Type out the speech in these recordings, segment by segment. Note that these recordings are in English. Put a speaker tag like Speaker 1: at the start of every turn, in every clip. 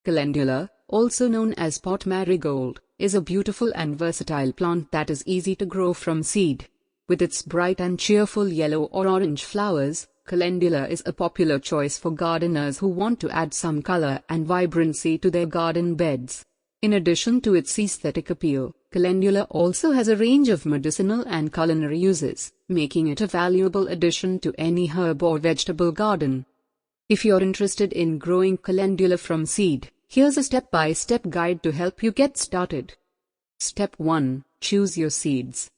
Speaker 1: Calendula, also known as pot marigold, is a beautiful and versatile plant that is easy to grow from seed. With its bright and cheerful yellow or orange flowers, calendula is a popular choice for gardeners who want to add some color and vibrancy to their garden beds. In addition to its aesthetic appeal, calendula also has a range of medicinal and culinary uses, making it a valuable addition to any herb or vegetable garden. If you're interested in growing calendula from seed, here's a step-by-step guide to help you get started. Step 1. Choose your seeds.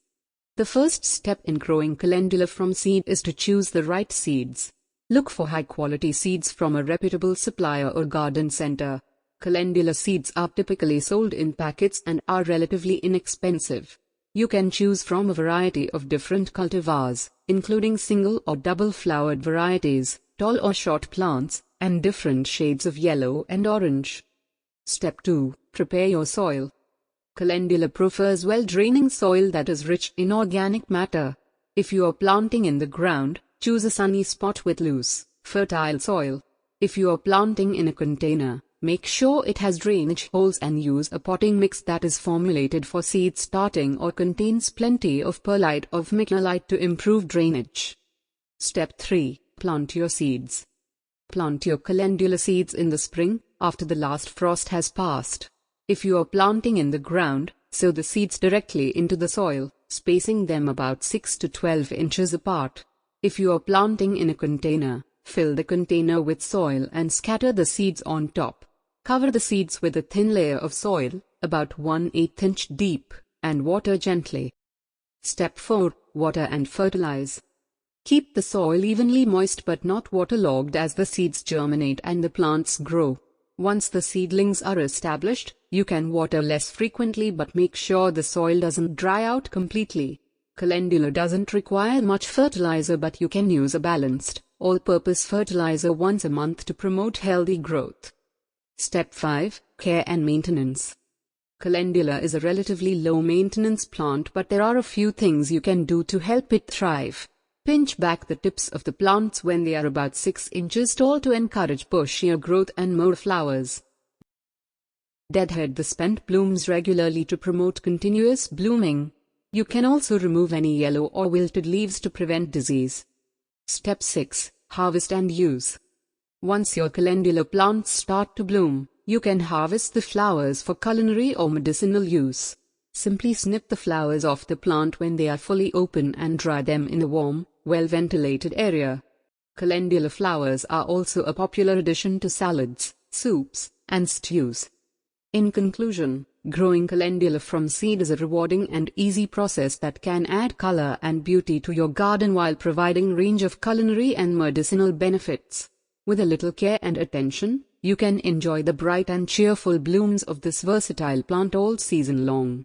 Speaker 1: The first step in growing calendula from seed is to choose the right seeds. Look for high-quality seeds from a reputable supplier or garden center. Calendula seeds are typically sold in packets and are relatively inexpensive. You can choose from a variety of different cultivars, including single or double-flowered varieties, tall or short plants, and different shades of yellow and orange. Step 2. Prepare your soil. Calendula prefers well-draining soil that is rich in organic matter. If you are planting in the ground, choose a sunny spot with loose, fertile soil. If you are planting in a container, make sure it has drainage holes and use a potting mix that is formulated for seed starting or contains plenty of perlite or vermiculite to improve drainage. Step 3. Plant your seeds. Plant your calendula seeds in the spring, after the last frost has passed. If you are planting in the ground, sow the seeds directly into the soil, spacing them about 6 to 12 inches apart. If you are planting in a container, fill the container with soil and scatter the seeds on top. Cover the seeds with a thin layer of soil, about 1/8 inch deep, and water gently. Step 4. Water and fertilize. Keep the soil evenly moist but not waterlogged as the seeds germinate and the plants grow. Once the seedlings are established, you can water less frequently but make sure the soil doesn't dry out completely. Calendula doesn't require much fertilizer, but you can use a balanced, all-purpose fertilizer once a month to promote healthy growth. Step 5. Care and maintenance. Calendula is a relatively low-maintenance plant, but there are a few things you can do to help it thrive. Pinch back the tips of the plants when they are about 6 inches tall to encourage bushier growth and more flowers. Deadhead the spent blooms regularly to promote continuous blooming. You can also remove any yellow or wilted leaves to prevent disease. Step 6. Harvest and use. Once your calendula plants start to bloom, you can harvest the flowers for culinary or medicinal use. Simply snip the flowers off the plant when they are fully open and dry them in a warm, well-ventilated area. Calendula flowers are also a popular addition to salads, soups, and stews. In conclusion, growing calendula from seed is a rewarding and easy process that can add color and beauty to your garden while providing a range of culinary and medicinal benefits. With a little care and attention, you can enjoy the bright and cheerful blooms of this versatile plant all season long.